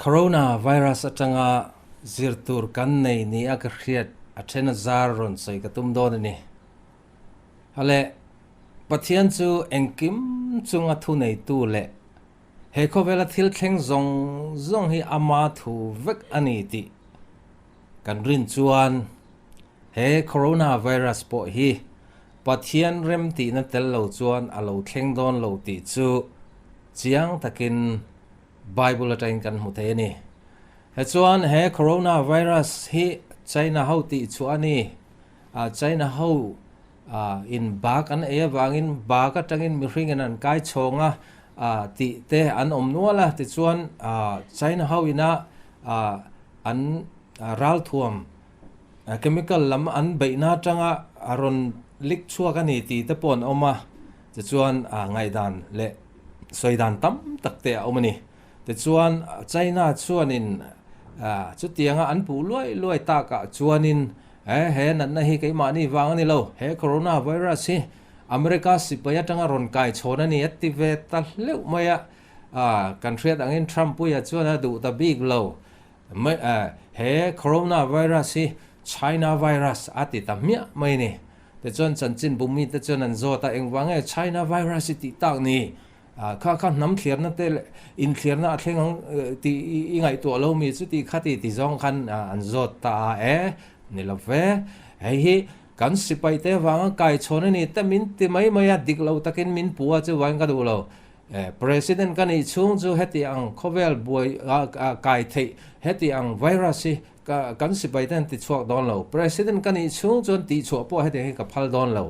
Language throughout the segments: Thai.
coronavirus atanga zirtur kan nei ni akriat athena zaron sei katum don ni hale pathian chu engkim chunga thu nei tu le he ko vela thil thleng zong hi ama thu vek ani ti kan rin chuan he coronavirus po hi pathian rem ti na tel lo chuan alo thleng don lo ti chu chiang takin Bible atain kan mu the ni he chuan he coronavirus hi China ho ti chuani China ho in ba kan e wangin ba ka tangin mi hring an kai chonga ti te an omnuala ti chuan China ho ina an ral thuam chemical lam an beina tanga aron lik chua ka ni ti te pon oma ti chuan ngai dan le soidan tam takte omani ti chuan China chuanin chu tianga an pu loi ta ka chuanin he nan na hi ke ma ni wang ani lo he coronavirus hi America sipaya tanga ron kai chona ni activate ta leu maya country angin Trump puya chuana du ta big lo he coronavirus hi China virus ati ta mia mai ni te chuan chanchin bumi te chuan an zo ta engwang e China virus ti tak ni kha nam thlerna te in thlerna athleng ti ingai to lo mi chu ti khati ti zong khan an zot ta ni love hi kan sipai te wang kai chone ni ta min ti mai maya dik lo takin min puwa chu wang ka du lo president kan i chung chu heti ang khovel boy kai thei heti ang virus hi kan sipai ten ti chuak don lo president kan i chung chon ti chu po heti ka phal don lo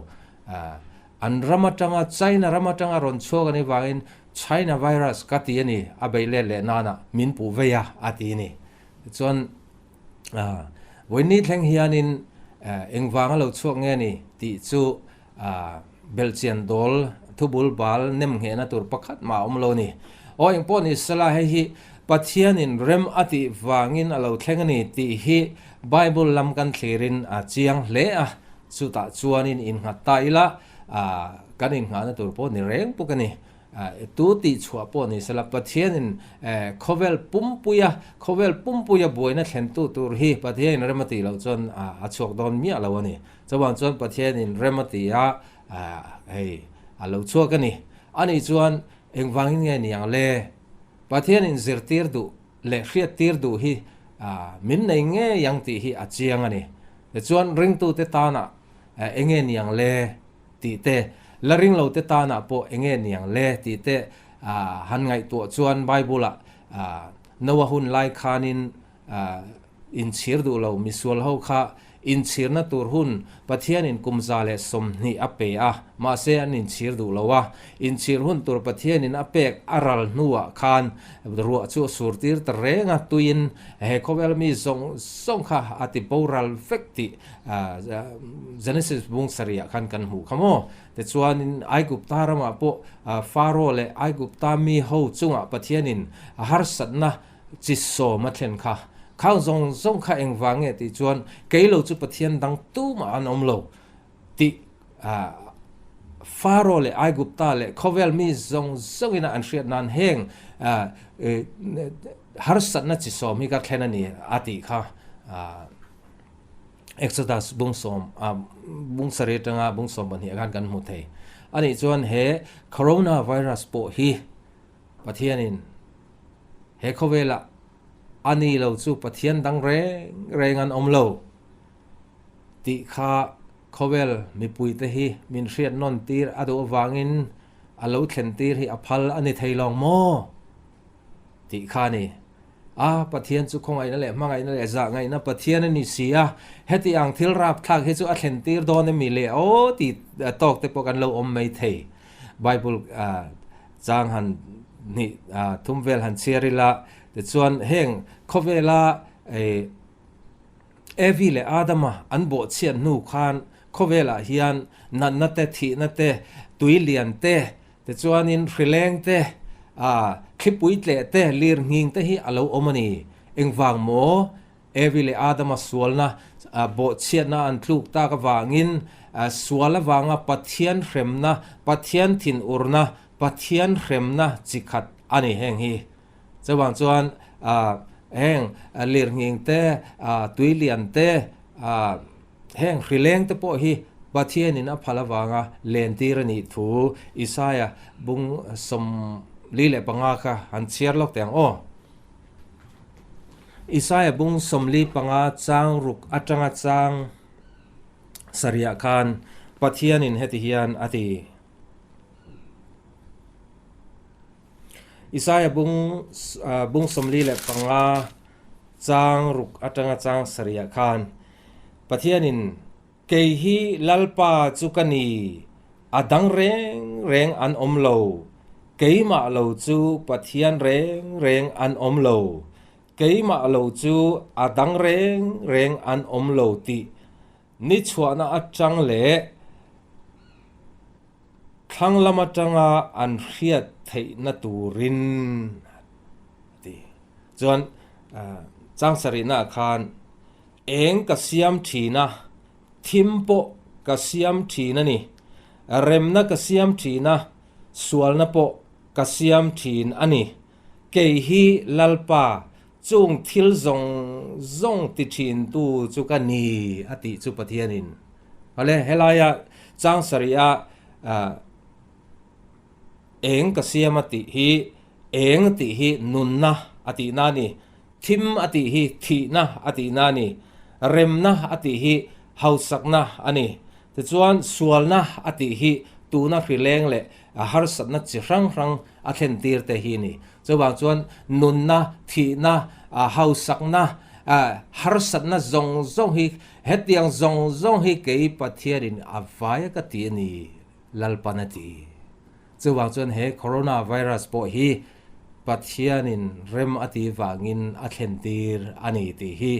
an ramatanga China ramatanga ron chogani wangin China virus kati ani abeile le nana min pu veya ati ni chon wenni thleng hianin engwanga lo chuak nge ni ti chu Belgian dol thubul bal nem nge na tur pakhat ma omlo ni o engpon ni sala hi pathianin rem ati wangin alo thlengani ti hi Bible lam kan thlerin chiang hle chu ta chuanin in nga taila kanin nga na tur po ni reng pukani tu ti chua po ni sala pathianin khovel pumpuya boina thlen tu tur hi pathian remati lo chon achok don mi alo ani chawan chon pathianin remati hei alo chuakani ani chuan engwangin nge niang le pathianin zirtir du le hriat tir du hi min nei nge yang ti hi achiang ani chuan ring tu te ta na enge niang le ti te laring lo te ta na po enge niang le ti te han ngai to chuan Bible nowa hun lai khanin in chir du lo misual ho kha in chirna tur hun pathianin kumza le somni ape ma se an in chir du lowa in chir hun tur pathianin apek aral nuwa khan ruwa chu surtir tarenga tuin he kovel mi song kha ati boral fekti Genesis bung saria kan hu khamo te chuanin aigup tarama po faro le aigup ta mi ho chunga pathianin harsatna chisso mathen kha khang zong kha engwange ti chuan keilo chu pathian dang tu ma an omlo ti faro le aigupta le khovel mi zong ina an hriat nan heng harsat na chi som hi ka thlena ni ati kha Exodus bung sare tanga bung som ban hi kan mu thei ani chuan he coronavirus po hi pathianin he khovela ani lo chu pathian dang reng an omlo ti kha khovel mi pui te hi min hriat non tir ado wangin alo thlen tir hi aphal ani theilong mo ti kha ni pathian chu khongai na le mangai na le za ngai na pathian ani sia heti ang thil rap thak he chu a thlen tir don mi le ti tok te pokan lo om mai thei Bible chang han ni thumvel han cherila te chuan heng khovela evile adama anbo chian nu khan khovela hian nan na te thi na te tuilian te chuanin hrileng te khipui tle te lir nging te hi alo omani engwang mo evile adama sualna bo chian na an thluk ta ka wangin suala wanga pathian hremna pathian thin urna pathian hremna chikhat ani heng hi chawang chuan แห้งเลียงเงเตตุยเลียนเตแห้งริเลงเตปอฮีบัดเทียนินะพลาวางเลนตีรนิทูอิสายาบุงสมลีเลปังอาค่ะอันเชียร์ล็อกแต่งอิสายาบุงสมลีปังอาจางรุกอัจงจางสริยาคานปัทยานินเฮติฮิยันอติอิสายาบุงสมลีเลปังอาจางรุกอัจงจางสริยาคานปัทยานินเกฮีลัลปาจุกันีอดังเรงอันอมโลเกยมาโลจูปัทยานเรงอันอมโลเกยมาโลจูอดังเรงอันอมโลตินิชวนาอัจังเลครั้งละมาจังอันเรียดเทนตูรินติจวนจังสรินาคานเองกษยามทีนะทิมโปกษยามทีนะนี่เรมนะกษยามทีนะสวลนะโปกษยามทีนอันนี้เกฮีลัลปาจุงทิลซงติชินตูจุกันนีอติจุปเทียนินอะไรเฮลายะจังสริยะเองกษยามติฮีเองติฮีนุนนะอตินานี่ทิมอติฮีทีนะอตินานี่เรมนะอติฮีเฮาสักนะอันนี้แต่ส่วนสวลนะอติฮีตูนะริเลงเลฮาร์สัตนะจิรังอาเคนตีร์เตฮีนี่จะบางส่วนนุนนะทีนะเฮาสักนะฮาร์สัตนะซงฮีเฮตยังซงฮีเกย์ปัทเทียรินอวายกตีนี่ลัลปานตีจะบางส่วนเฮโคโรนาไวรัสปอฮีปัทเทียนินเรมอติวางินอาเคนตีร์อันนี้ตีฮี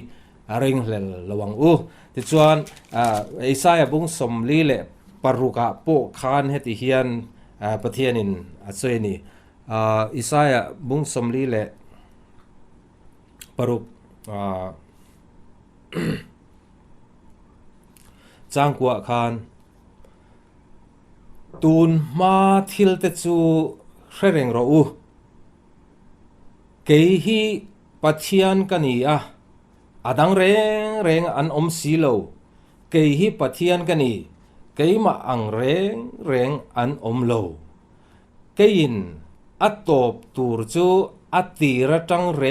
ริงเลระวังติจวนอิสายบุงสมลีเลปารุกะโปคานเฮติเฮียนปะเทียนินอัศวินีอิสายบุงสมลีเลปารุกจางกัวคานตูนมาทิลเตจูเร่งรู้เกฮีปะเทียนกันนี่อดังเรงอันอมสีโลเกยฮิปะเทียนกันนี่เกยมาอังเรงอันอมโลเกยินอัตตบตูรจูอัตตีระจังเร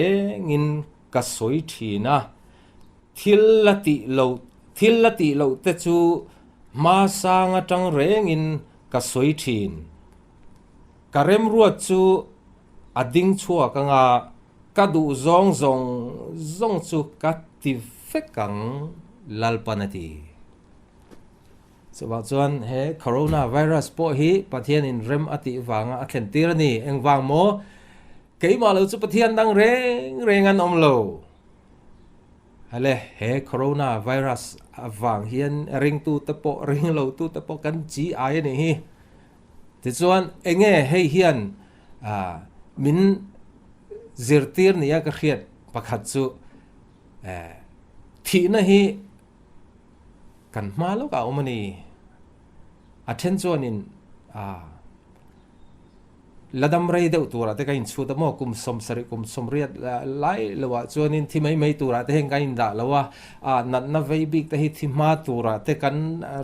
งินกสวยทีนะทิลลติโลเตจูมาสางจังเรงินกสวยทีนกะเรมรัวจูอดิงชัวกังกดูซองจูกัดติเฟกังลัลปานตีสวัสดีวันเฮโคโรนาไวรัสปอฮีปะเทียนินเรมอติวางอัเคนตีรนีเองวางโมเกี่ยมาเลจุปะเทียนดังเรงอันอมโลฮัลโหลเฮโคโรนาไวรัสวางเฮียนริงตูตะปอริงโลตูตะปอกันจีไอนี่ฮีที่ส่วนเองเฮเฮียนมินzirtir ni ya ka khiat pakhat chu thi na hi kan hma lo ka omani attention in ladam rei deuh tura te ka in chu ta mo kum som riat lai lawa chuanin thi mai tura te heng ka in da lawa nat na vei bik te hi thi ma tura te kan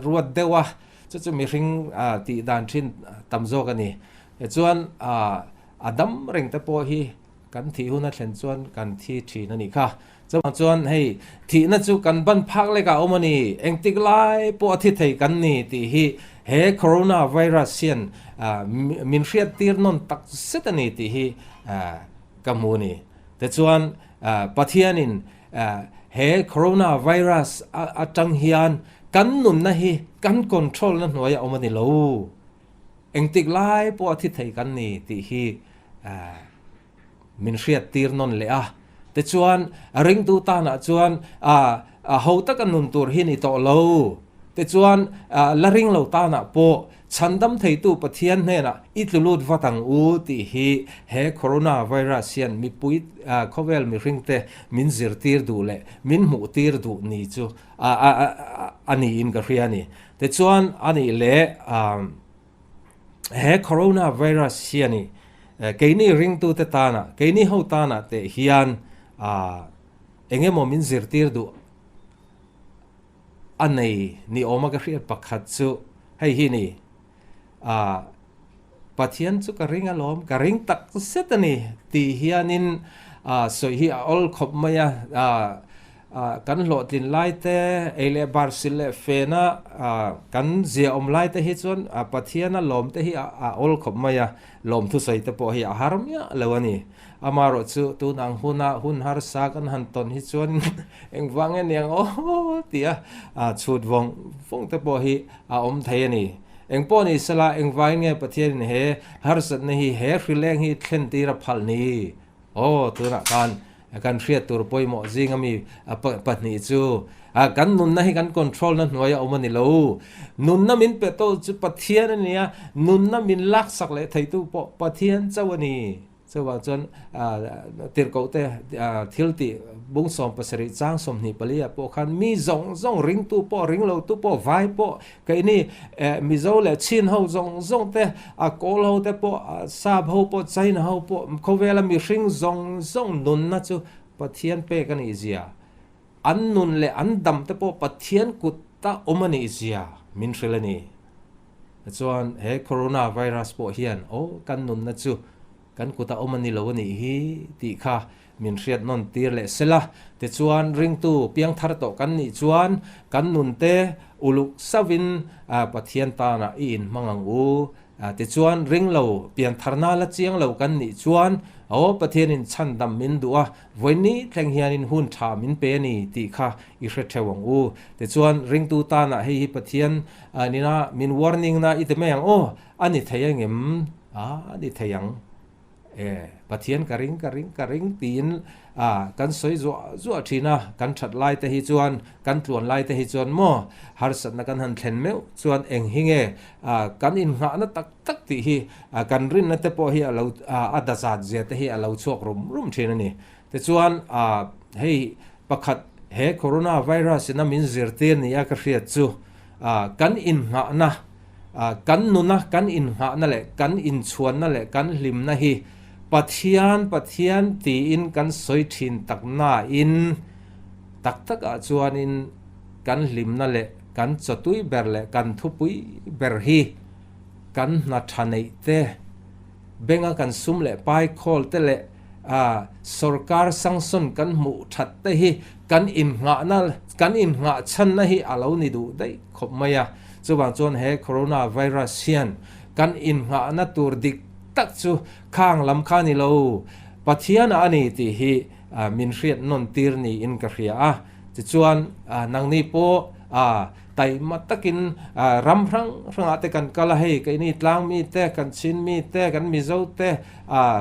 ruat dewa chu mi ring ti dan thin tamzo ka ni chuan adam reng te po hiกันที่หุ่นเช่นส่วนกันที่ทีนั่นนี่ค่ะจะมาส่วนให้ที่นั่นจู่กันบันพักเลยกับอมนี่เองติกไล่ปวดที่ไทยกันนี่ที่เฮโคโรนาไวรัสเซียนมินเรียดตีนนตักเสตนี่ที่กัมมูนี่แต่ส่วนปัทยานินเฮโคโรนาไวรัสจังเฮียนกันนุนนะฮีกันคอนโทรลนั่นหัวอย่าอมนี่รู้เองติกไล่ปวดที่ไทยกันนี่ที่มินเรียดตีนนเลยแต่ชวนริงตูตานะชวนเขาตะกันนุนตัวหินี่โตโลแต่ชวนละริงเราตานะโปฉันดำไทยตูปะเทียนเนี่ยนะอิตลุดวัตังอูติฮีเฮโคโรนาไวรัสเซียนมีปุยเขาเวลมีริงเตมินซิร์ตีร์ดูเลยมินหูตีร์ดูนี่จูอันนี้อินกับเรียนี่แต่ชวนอันนี้เละเฮโคโรนาไวรัสเซียนนี่ cái này ring tu te ta na cái này hậu ta na te hiền enge momin zirtir du anh này ni oma cái riết pakhat chu hay hi ni pathian chu ka ring alom ka ring tak set ani ti hianin so hi all khop maya kan lo tin lai te ele bar sile fena kan zia om lai te hi chon pathian lom te hi all khop maya lom thu sai te po hi haram ya lawani amaro chu tu nang hun har sa kan han ton hi chon eng wang en yang tia chut vong te po hi om thei ani eng po ni sala eng vai nge pathian he har sat ne hi he rileng hi thlen ti ra phal ni tu na kan riat tur poi mo jingami patni chu kan nun na hi kan control na hnuaya omani lo nun na min pe to chu pathian ania nun na min lak sak le thei tu po pathian chawani chawa chon tir ko te thilti bung som pasari chang som ni palia po khan mi zong ring tu po ring lo tu po vai po kai ni mi zo le chin ho zong te kol ho te po sab ho po chain ho po khovela mi ring zong nun na chu pathian pe kan izia an nun le an dam te po pathian kut ta omani izia min trilani chuan he corona virus po hian kan nun na chu kan kuta omani lo ni hi ti kha min riat non tir le sela te chuan ring tu piang thar to kan ni chuan kan nun te uluk savin pathian ta na in mangang u te chuan ring lo piang tharna la chiang lo kan ni chuan pathian in chan dam min duwa voini thleng hian in hun tha min pe ni ti kha i hre thewang u te chuan ring tu ta na hi pathian nina min warning na itme yang ani theyangem ani theyang pathian ka ring tin kan soi zo thina kan that lai te hi chuan kan tuan lai te hi chuan mo har sat na kan han thlen meu chuan eng hinge kan in nga na tak ti hi kan rin na te po hi alo adazat je te hi alo chok rum thina ni te chuan hei pakhat he corona virus na min zirtir ni ya ka hriat chu kan in nga na kan nuna kan in nga na le kan in chuan na le kan hlim na hi pathian ti in kan soi thin takna in tak chuan in kan hlim na le kan chotui ber le kan thupui ber hi kan na thanei te benga kan sum le pai khol te le sarkar sangson kan mu that te hi kan in nga chan na hi alo ni du dai khop maya chuwang chuan he corona virus hian kan in nga na tur dik tak chu khang lam khani lo pathian ani ti hi min hriat non tir ni in ka hria chi chuan nang ni po tai matakin ram rang ate kan kala hei kai ni tlang mi te kan chin mi te kan mi zo te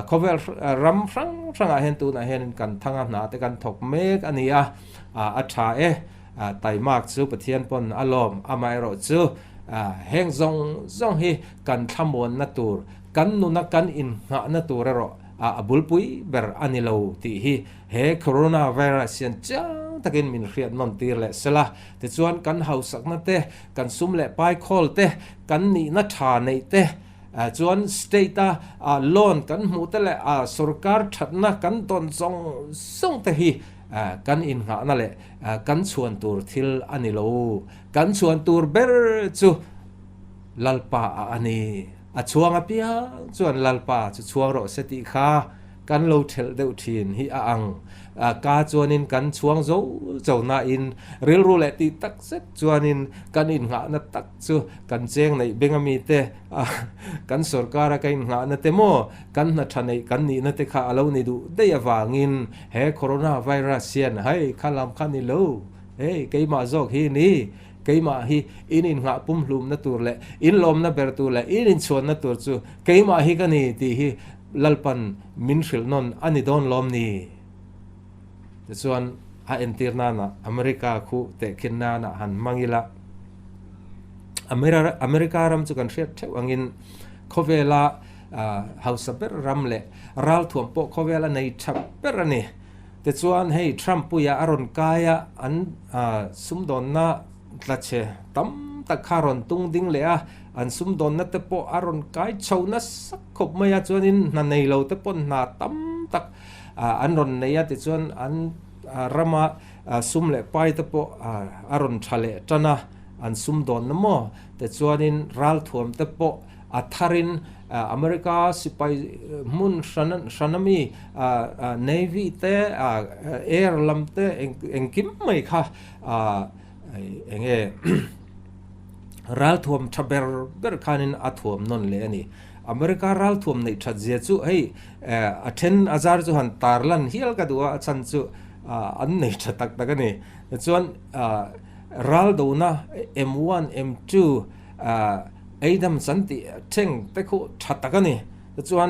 khovel ram rang a hen tu na hen kan thanga na te kan thok mek ania tha tai mak chu pathian pon alom amai ro chu heng zong hi kan thamon na tur kan nuna kan in nga na turero abulpui ber anilo ti hi he corona virus yan chang takin min hriat non tir le sela te chuan kan hausak na te kan sum le pai khol te kan ni na tha nei te chuan state loan kan mu te le sarkar thatna kan ton song te hi kan in nga na le kan chuan tur thil anilo kan chuan tur ber chu lalpa ani chuang apia chuan lalpa chu chuang ro seti kha kan lo thel deuh thin hi ang ka chuanin kan chuang zo na in ril ru le ti tak set chuanin kan in nga na tak chu kan cheng nei bengami te kan sarkara kain nga na te mo kan na thanei kan ni na te kha alo ni du dei awangin he corona virus sian hai khalam khani lo keima jok hi ni keima hi in nga pum hlum na tur le in lom na ber tu le in chuan na tur chu keima hi ka ni ti hi lalpan min hril non ani don lom ni chuan entirna na america khu te khinna na han mangila america ram chu kan hriat theu angin khovela house ber ram le ral thuam po khovela nei thap ber ani te chuan hei trump puya aron kaya an sumdon na tlache ตะคารอนตุงดิ้งเลยอันซุ่มโดนนัตเตปอารอนกายชาวนัสสักขบไม่จวนนินนันในเราเตปนนาตั้มตักอันรอนในติจวนอันรามาซุ่มเล่ไปเตปอารอนทะเลจันนะอันซุ่มโดนน้ำมอแต่จวนนินรัลทวมเตปอัทารินอเมริกาสิไปมุนชันมีเนวีเตแอร์ลัมเตเองกิมไม่ค่ะเองรัลทวมทับเบอร์คานินอัทวมนนเลนี่อเมริการัลทวมในทัดเจจูให้เทนอาจารย์จูหันตาร์ลันฮิลกัวชันจูอันนี้ชัดตักตักนี่จวนรัลดูนะ M1 M2ไอ้ดำสันติเช่งแต่เขาชัดตะกันนี่จวน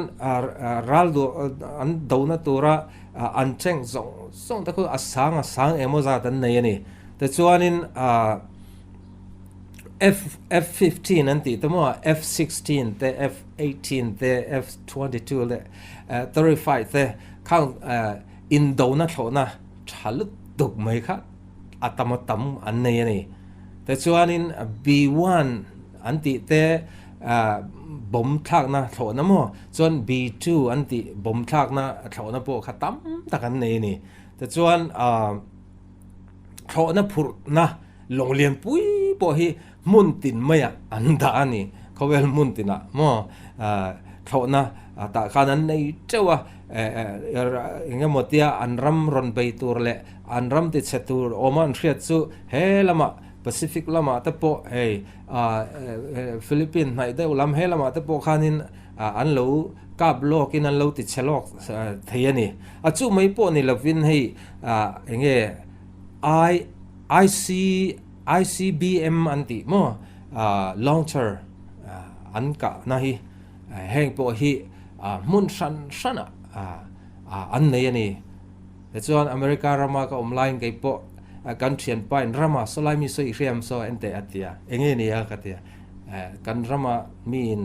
รัลดูอันดูนะตัวระอันเช่งส่งแต่เขาสังเอโมซาตันนี่นี่แต่จวนนินF15 นั่นติแต่ว่า F16 แต่ F18 แต่ F22 แต่35แต่ข้างอินโดนะเขานะชัดตุกไหมครับอัตมาตั้มอันนี้นี่แต่จวนนิน B1อันติเตบ่มทักนะโถนะมั้งจน B2 อันติบ่มทักนะโถนะพวกขัดตั้มตะกันนี่แต่จวนโถนะพูดนะโรงเรียนปุ้ยพอให้มุนตินไม่อันดานี่เขาเวลมุนตินะมั้งโถนะแต่ขณะนั้นในเจ้าว่าอย่างเงี้ยหมดที่อันรำรอนไปตัวเละอันรำติดเสตัวโอมันเชียดซูเฮละมาPacific Lama ตะโปฟิลิปปินส์ไหนได้อุลัมเฮลามาตะโปขานินอันลูกาบโลกินอันลูติดเชลอกเทียนี่จู่ไม่ปนี่ละวินให้อย่างเงี้ย ICBM อันติมั้งlauncher อันกะนะฮีแห่งปอฮีมุนชันอันนี้นี่แต่ส่วนอเมริการามาก็อมไลน์ไกปอกันเทียนไปรามาสลายมีส่วนเรียมโซเอนเตอติยาเองนี่ฮะกันเตียกันรามามีน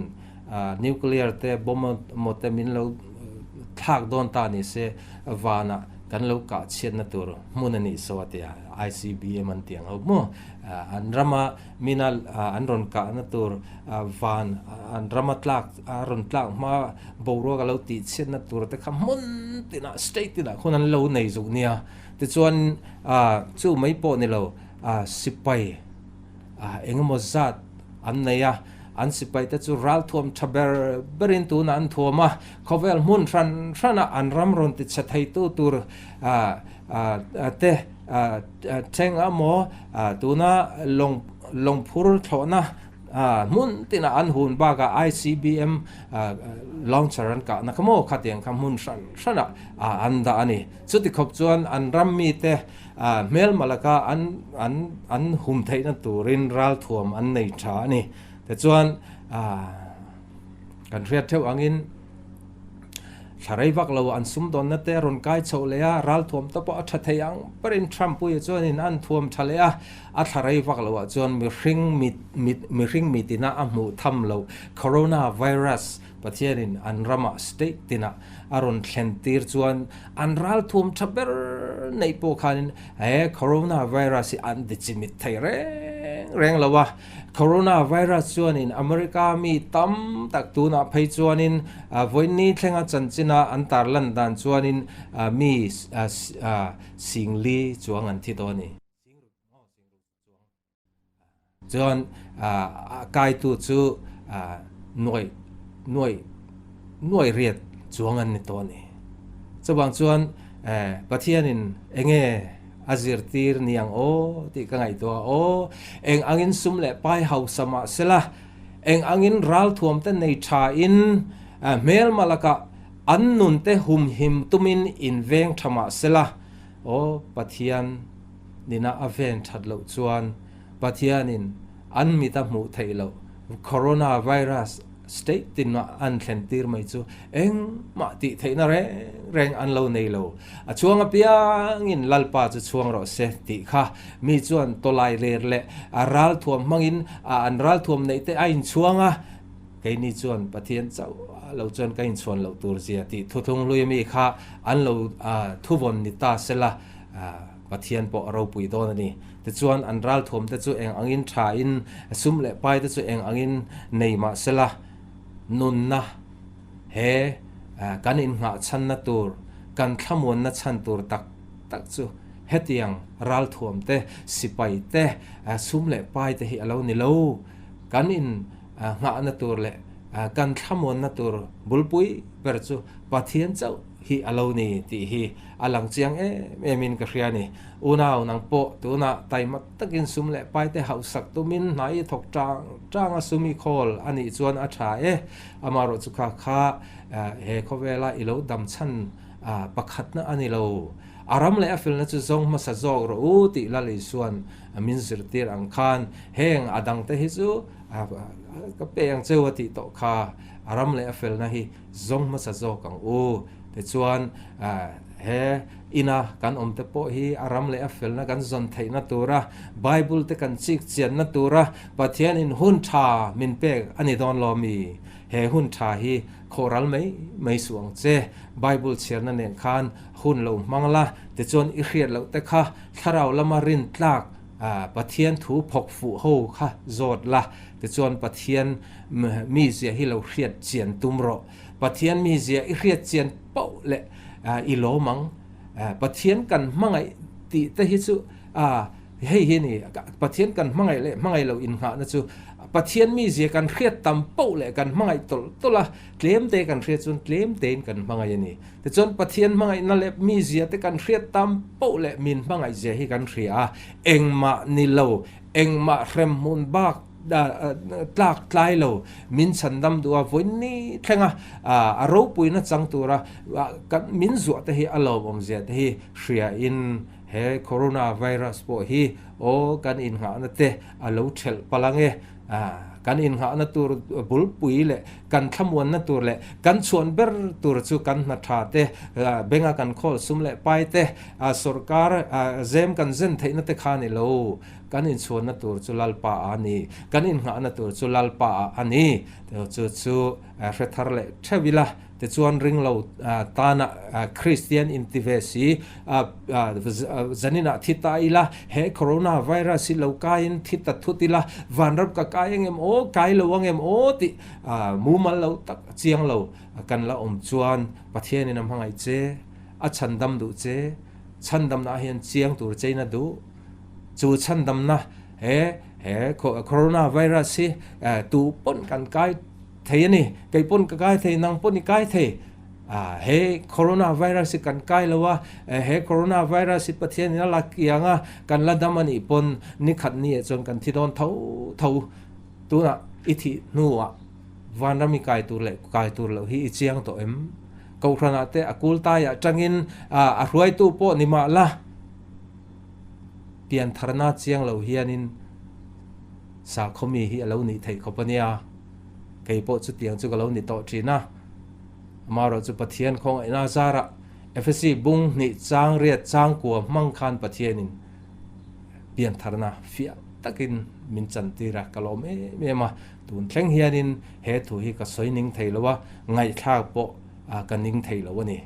นิวเคลียร์เตบอมหมดแต่มินเราทักโดนตานี่เสวานะกันเรากัดเชียนนัตัวมุนนี่สวัสดี ICBM มันเตียงเอาโมอันรามามินาอันรอนกัดนัตัววานอันรามาทักรอนทักมาบรัวกับเราติดเชียนนัตัวแต่คำมุนตินะสเตตินะคนนั้นเราในจุกเนี่ยแต่ส่วนจู่ไม่ปนี่เราสิไปเองมจัดอันนี้อันสิไปแต่จู่รัลทวมทับเบรินตูนันทวมาเขาเวลมุนชันอันรำรนติดชัดให้ตัวเตเชงอโมตัวน่ะลงพูดถอนะมุนตินะอันหุ่นบาก ICBM launcher อันกะนักโมขัดยังคำมุนชันอันดาอันนี้สุดที่ขบจวนอันรำมีเตเมลมาละกะอันหุ่มไทยนั่นตัวรินรัลทวมอันในชานี่แต่จวนกันเรียดเท่าอังอินชาไรวักเราอันซุ่มโดนนัตเตอรอนกายโชเลียรัลทวมตะปะชัดยังปรินทรัมปุยจวนอินอันทวมทะเลอัชาไรวักเราจวนมีริงมีตินะอัมหูทำเราโคโรนาไวรัสประเทศนี้อันรามาสเตตินะอารอนเซนตีร์จวนอันรัลทวมทับเบอร์ในพวกคันโคโรนาไวรัสอันดิจิมิตไทยแรงแล้ววะโคโรนาไวรัสจวนอินอเมริกามีตั้มตักตัวน่ะไปจวนอินวันนี้เท่งจันจินะอันตารลันดันจวนอินมีสิงลีจวงอันที่ตัวนี้จวนกายตัวจูหน่วยเรียดจวงอันนี้ตัวนี้จะบางจวนประเทศนี้เองazir tir niang o ti ka ngai to o eng angin sum le pai hau sama sela eng angin ral thuam te nei tha in mel malaka annun te hum him tumin in veng thama sela o pathian nina aven thatlo chuan pathianin an mi ta mu theilo corona virus state tin na an thlen tir mai chu eng ma ti theina reng an lo nei lo a chuang a piang in lalpa chu chuang ro se ti kha mi chuan tolai ler le a ral thuam mangin an ral thuam nei te a in chuanga ke ni chuan pathian chau lo chuan ka in chuan lo tur zia ti thu thung lui mi kha an lo thu von ni ta sela ปะเทียนปอเราปุยโดนนี่แต่ส่วนอันรัลถมแต่ส่วนเองอังอินทาอินซุ่มเละไปแต่ส่วนเองอังอินในมาเสละนุนนะเฮกันอินหาชันนัตูร์กันขมวนนัชันตูร์ตักจูเฮตียงรัลถมเตสิไปเตซุ่มเละไปแต่เฮเรานี่เรากันอินหานัตูร์เละกันขมวนนัตูร์บุลปุยเปิดจูปะเทียนเจ้าฮีอโลนี่ที่ฮีอลังเจียงมินกระเรียนี่อุณาวนังโปตัวน่ะไตมัดตะกินซุมเละไปแต่เฮาสักตัวมินไหนถกจ้างซุมิคอลอันนี้จวนอาชาอามารจุกาคาเฮคเวลาอิโลดำชันประคัดนะอันนี้เราอารมณ์เลยฟิลนั้นจะส่งมาสะจอกรู้ติละลิส่วนมินสิรติรังคานเฮงอดังเตหิจูก็เปียงเจ้าติโตคาอารมณ์เลยฟิลนั้นฮีส่งมาสะจอกังแต่ส่วนเฮอินะกันเตปฮีอารมณ์เลยฟิลนั้นกันจนไทยนัตัวระไบเบิลเตกันซิกเจียนนัตัวระปะเทียนอินหุ่นชามินเปกอันนี้ตอนลอมีเฮหุ่นชาฮีโครัลไม่สวงเจไบเบิลเชียนนั่นเองคันหุ่นเรามังละแต่จนอิเรียดเราแต่ข้าถ้าเราละมารินตากปะเทียนถูพกฝูโฮค่ะโจดละแต่จนปะเทียนมีเสียให้เราเรียดเจียนตุมรอปะเทียนมีเสียเรียดเจียนเป้าและอิโลมังปะเทียนกันมังไงติแต่ฮิสุเฮ้ยนี่ปะเทียนกันมังไงเลยมังไงเราอินหานะจูปะเทียนมีเสียกันเรียดตำเป้าเลยกันมังไงตัวละเคลมเตกันเรียดจนเคลมเตนกันมังไงนี่แต่จนปะเทียนมังไงนั่นแหละมีเสียแต่กันเรียดตำเป้าเลยมินมังไงเสียให้กันเรียเองมานิโลเองมาเรมมุนบักตากไกลโลมินสันดำตัววันนี้แข่งรูปุยนัดจังตัวระกันมินสุดที่อารมณ์เสียที่เสียอินเฮโคโรนาไวรัสพวกฮีโอกันอินหานั่นเตอารมณ์เชลพลังกันอินหานั่นตัวบุลปุยเลยกันขมวนนั่นตัวเลยกันส่วนเบอร์ตัวจูกันนัดทาเตเบงกันคอลซุมเลยไปเตสุรการเซมกันเซนเทนั่นเตขานิโลกันอินส่วนนั่นตัวจุลลปาอันนี้กันอินหานั่นตัวจุลลปาอันนี้เดี๋ยวจูเรทาร์เลยเชวิลาแต่ส่วนริงเราตานะคริสเตียนอินทิเวซีจันินะทิตาอิละเฮโคโรนาไวรัสเรากายทิตทุติละวันรับกับกายเงมโอกายเราเงมโอติมูมาเราตักเจียงเรากันละจวนประเทศนี้นำหังไอเจชันดำดูเจชันดำนะเห็นเจียงตัวเจนะดูจูชันดำนะเฮโคโรนาไวรัสตูปนกันกายเทียนี่ไก่ปนกับไก่เทียนังปนนี่ไก่เทียเฮโคโรนาไวรัสกันไก่แล้วว่าเฮโคโรนาไวรัสประเทศนี้ลักยังกันละดำมันอีปนนี่ขัดนี่จนกันที่โดนเท่าตัวน่ะอิทินัววันนั้นมีไก่ตัวเล็กไก่ตัวเล็กที่เจียงตัวกูขนาดเตะกูลตายจังอินรวยตัวโปนี่มาละเปลี่ยนธนาเจียงเราเฮียนินสาวเขามีเฮียเราหนีไทยเขาปะเนี่ยไก่โปจุดเตียงจุกเราหนีโตจีน่ะมาเราจุปะเทียนของไอ้นาซาระFSC บุ้งหนีจางเรียดจางกัวมั่งคันปะเทียนินเปลี่ยนธนาเฟียตะกินมินจันตีรักกะลมเมมาตุนแข่งเฮียนินเฮตุฮีก็สวยนิ่งไทยแล้วว่าไงข้าวโปกันนิ่งไทยแล้ววะนี่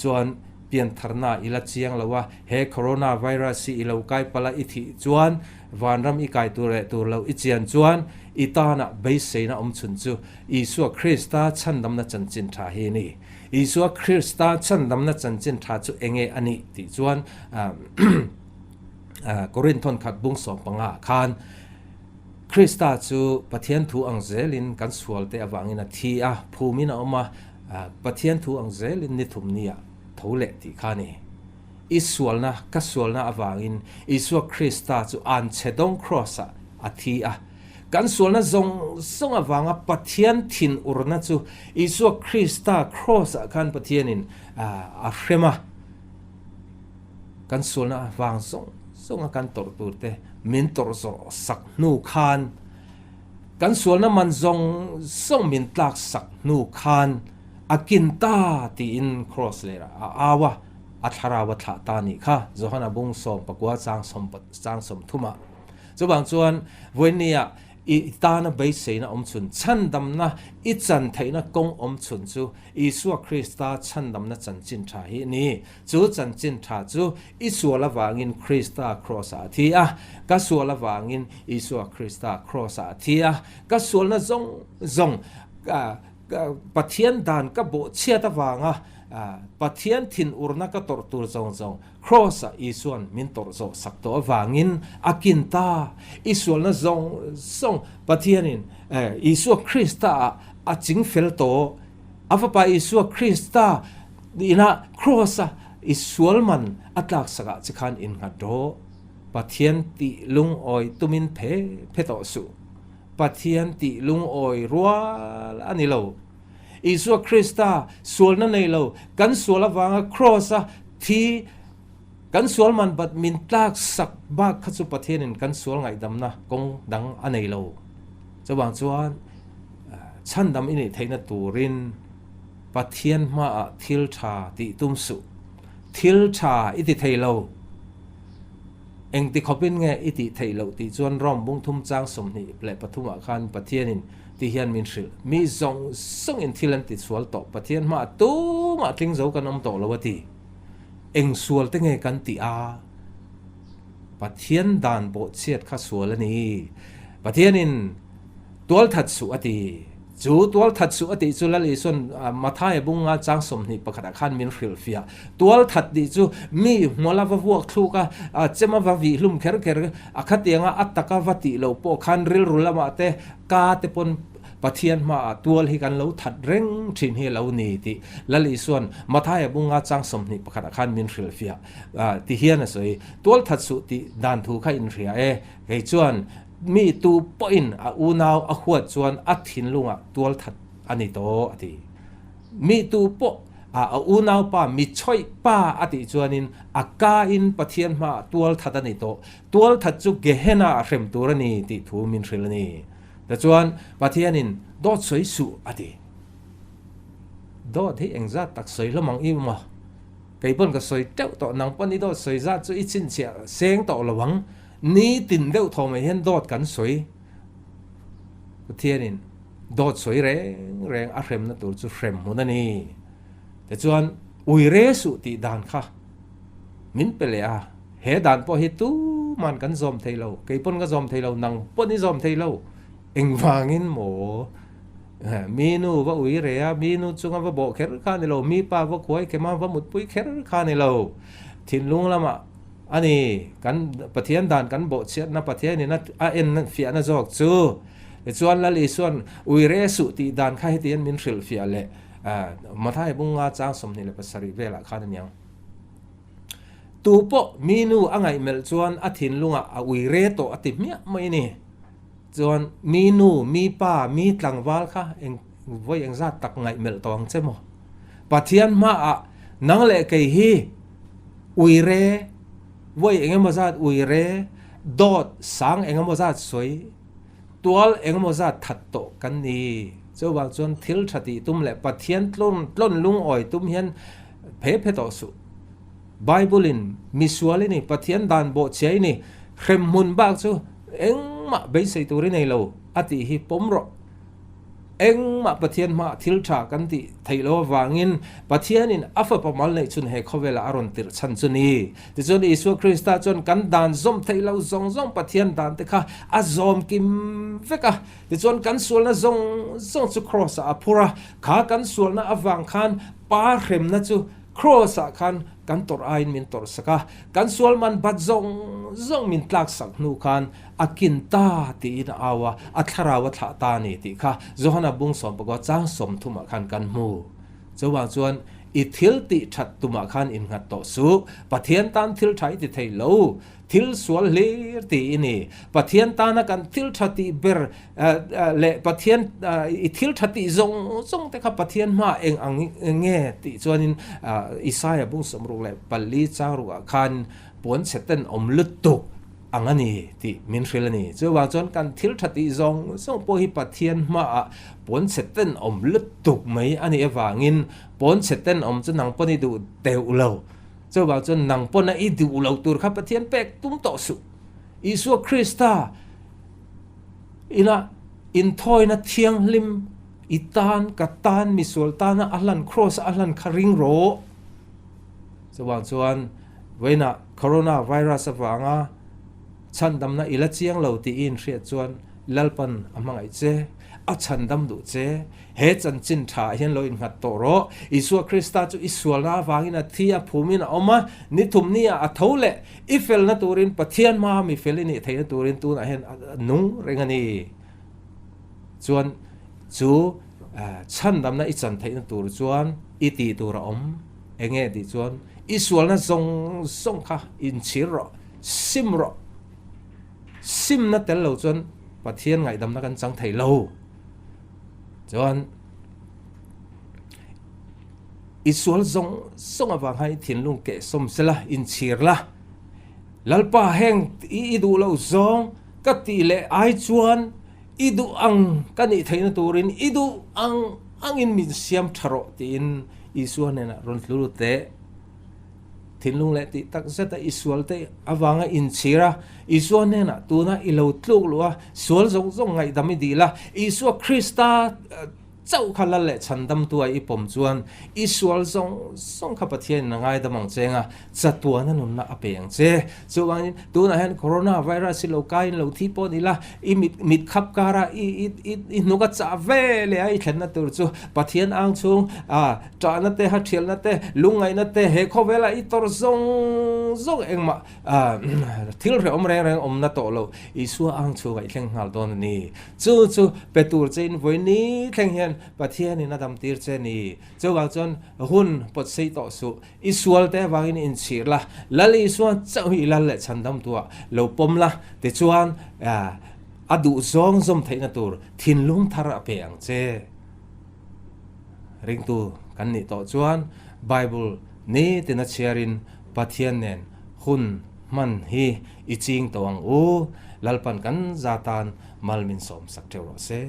จวนเปลี่ยนธนาอิละเจียงแล้วว่าเฮโคโรนาไวรัสอิเราไกปลาอิทิจวนวันรำอีไกตัวเรตัวเราอิเจียนจวนอีตานะเบสเซนะชุนจูอีสัวคริสตาชันดำนะจันจินทาเฮนี่อีสัวคริสตาชันดำนะจันจินทาจูเองอันนี้ติจวนกรินทนขัดบุ้งสองปังอาคารคริสตาจูปะเทียนทูอังเซลินกันสวลเตอวังอินะทีภูมินะออกมาปะเทียนทูอังเซลินนิทุมเนียทูเละติคานี่อิสวลนะกัสวลนะอวังอินอิสวคริสตาจูอันเชดงครอสอะทีกันส่วนนั้นทรงอวังปะเทียนถิ่นอุรนัจูอิสวคริสตาครอสกันปะเทียนินอาเรมากันส่วนนั้นอวังทรงกันตรตัวเตมินตรสักนูคานกันส่วนนั้นมันทรงมินตักสักนูคานอากินตาตีอินครอสเลยละอาวะอัทราวะทาตานี่ค่ะจอฮันบุงสมปะกัวจางสมทุมาจบางส่วนวันนี้ อีตานะเบสเซนะอมชุนชันดำนะอีจันไทยนะกงอมชุนจูอีสัวคริสตาชันดำนะจันจินชาฮีนี่จูจันจินชาจูอีสัวละวางินคริสตาครอสาทีอะก็สัวละวางินอีสัวคริสตาครอสาทีอะก็สัวนะzongปะเทียนดานก็โบเชียตะวางอ่ะปะเทียนทินอุรนักก็ตรตูzongครอสอีส่วนมินตรโซสักตัววางินอากินตาอีส่วนนะzongปะเทียนินอีส่วนคริสตาอาจิงเฟลโตอาฟปาอีส่วนคริสตาดีนะครอสอีส่วนมันอัตลักษณ์จะขันอินกัดโดปะเทียนติลุงออยตุมินเพโตสุปะเทียนติลุงออยรัวอันนี้เราอิสุคริสตาส่วนนั้นในเรากันส่วนละวางครอสที่กันส่วนมันบัดมินตากสักบ้าขัดสุปะเทียนกันส่วนไงดำนะกงดังอันในเราจะวางจวนชั้นดำอินี่เทนตูรินปะเทียนมาทิลชาติตุมสุทิลชาอิติเทเราเองติขบินไงอิติไทยเราติจวนร่อมบุ้งทุ่มจ้างสมนิเปลปฐุมอาคารปะเทียนินติเฮียนมินสิลมีส่งอินทิลันติสวลโตปะเทียนมาตู้มาทิ้งเจ้ากันน้ำโตแล้ววะทีเองสวลตั้งไงกันติอาปะเทียนดานโบเชียดข้าสวลนี่ปะเทียนินตัวทัดสุอติจูตัวทัดสุอติจูละลิส่วนมาท้ายบุ้งอาจางสมนิประกาศขันมินสิลเฟียตัวทัดดิจูมีหัวลาววัวคลูกะเจมาวาวิลุมเคร์อาคติยงอัตตะกาวติโลโปคันริลรุลมาเตกาเตปนปะเทียนมาตัวที่กันเราทัดเร่งชินเฮเรานี่ติละลิส่วนมาท้ายบุ้งอาจางสมนิประกาศขันมินสิลเฟียที่เฮียนสวยตัวทัดสุติดานถูกขันอินเรียไอจวนมีตูปอินอูนาวขวดจวนอัดหินลุงตัวทัดอันนี้โตอติมีตูปอูนาวป้ามีช่อยป้าอติจวนินอากาอินปะเทียนมาตัวทัดอันนี้โตตัวทัดจุเกเฮนาเข็มตัวนี้ติทูมินเทลนี่แต่จวนปะเทียนินดอดสวยสุอติดอดที่เอ็งจัดตักสวยละมังอิมไก่ปนก็สวยเจ้าต่อนังปนนี่ดอดสวยจัดจุอิชินเสียเสียงต่อระวังนี่ตินเดียวทอไม่เห็นดอดกันสวยเทียนินดอดสวยแรงอารมณ์นั่นตัวจุเฟรมหัวนั่นนี่แต่จวนอุยเรสุติดานค่ะมินเปเลยเฮดานพอเฮตูมันกันซอมเทเราไก่ปนก็ซอมเทเรานังปนนี่ซอมเทเราเอ็งวางินหมอมีนูว่าอุยเรียมีนูจุงว่าบอกเคร์คาในเรามีป้าว่าควยเคมาว่ามุดปุยเคร์คาในเราทิ้งลุงละมาอันนี้กันปะเทียนดานกันโบเชียนะปะเทียนนี่นะเอ็นนั่นฟิอานะจอกจูส่วนละลิส่วนอุยเรสุติดานข้าให้เตียนมินสิลฟิอาเล่มาท้ายบุงอาจางสมนี่เลยภาษาริเวละข้านั่นยังตูปะมีนูอ่างไงเมลส่วนอาทินลุงอุยเรโตอติเมียไม่นี่ส่วนมีนูมีป้ามีตังวาลค่ะเองว่ายังจะตักไงเมลตองเจ้าโมปะเทียนมานังเล่ไก่ฮีอุยเรว่าเองมาจัดอุยเรดอดสังเองมาจัดสวยตัวเองมาจัดทัดโตกันนี่เจ้าบางส่วนทิลชติตุ้มแหละปะเทียนต้นลุงอ่อยตุ้มเฮียนเพต่อสุไบเบิลินมิสวาลินี่ปะเทียนดานโบเชยนี่เข็มมุนบากจูเองมาเบสตัวนี้ในเราอติฮิปมรอเอ็งมาปะเทียนมาทิลชากันติไทยโลวางินปะเทียนินอัฟปะมัลในจุนเฮคเวลาอารอนติรชันจุนีแต่จนอิสุคริสต์จนกันดานซอมไทยเราซองปะเทียนดานแต่ค่ะอาซอมกิมเฟกะแต่จนกันส่วนนะซองจุครอสอาพูระขากันส่วนนะอวังคันปาเข็มนะจุครอสคันกันตอร์ไอมินตอร์สกะกันส่วนมันบัดซองมินตลักสักนูคันอากินตาตีนอาวะอัทราวะทาตานี่ติค่ะโจฮันบุงสมปกจ้างสมทุมาคันกันมูจะวางส่วนอิทิลติชัดตุมาคันอินหัดต่อสู้ปะเทียนตันทิลไทยติเทโลทิลสวลเลตีนี่ปะเทียนตานักันทิลชัดติเบรเลปะเทียนอิทิลชัดติซงแต่ค่ะปะเทียนมาเองอังเงติส่วนอิสายบุงสมรุกเลยปลีจ้างรุกคันปวนเสตันอมลุดตุกอังนี้ที่มินเฟลนี่จะว่าจนกันทิลทัติซองพอฮิปเทียนมาปนเสตันอมลุดตุกไหมอันนี้ว่างินปนเสตันอมจะนังปนิดูเตวเราจะว่าจนนังปนอีดูเราตัวข้าปเทียนเป็กตุ้มต่อสุอิสุคริสตา ina in thoi na thiang lim itan katan misultan na alan cross alan kharing ro chuan chuan veina coronavirus awanga chandam na ila chiang lo ti in hriat chuan lalpan amangai che a chandam du che he chan chin tha hian lo in ngat to ro Isu Krista chu isual na wangina thia phumin oma ni thumnia a thole ifel na turin pathian ma mi felini theina turin tu na hen nung rengani chuan chu chandam na i chan theina tur chuan iti tur om enge ti chuan isual na zong kha in chiro simro sim na tel lo chuan pathian ngai dam na kan chang thei lo chuan isual zong awang hai thinlung ke som sela in chirla lalpa heng i du lo zong ka ti le ai chuan idu ang kani theina turin idu ang in min siam tharo tin isuan na ron tlu te thinlung le ti tak zeta isual te awanga in chira isuan na tuna ilo tluk lua sual zong ngai dami dila Isu Krista chau khala le chandam tua I pom chuan isual zong kha pathian na ngai damang chenga chatua na nun na apeng che chuan tuna hen corona virus lo kain lo thi po nila I mit khap kara I nuga cha ve le ai thlenna tur chu pathian ang chung tra na te ha thial na te lungai na te he kho vela I tor zong engma thil re om reng om na to lo Isu ang chu gai thleng hal don ni chu petur chen voini thleng hian pathian in adam tir che ni chuwang chon hun pot sei to su isual te wangin in chirla lali suan chau hi lal le chandam tua lo pomla te chuan adu zong zom theina tur thinlung thara pe ang che ring tu kan ni to chuan Bible ni tena chiarin pathian nen hun man hi iching tawang u lalpan kan zatan malmin som sak theu ro se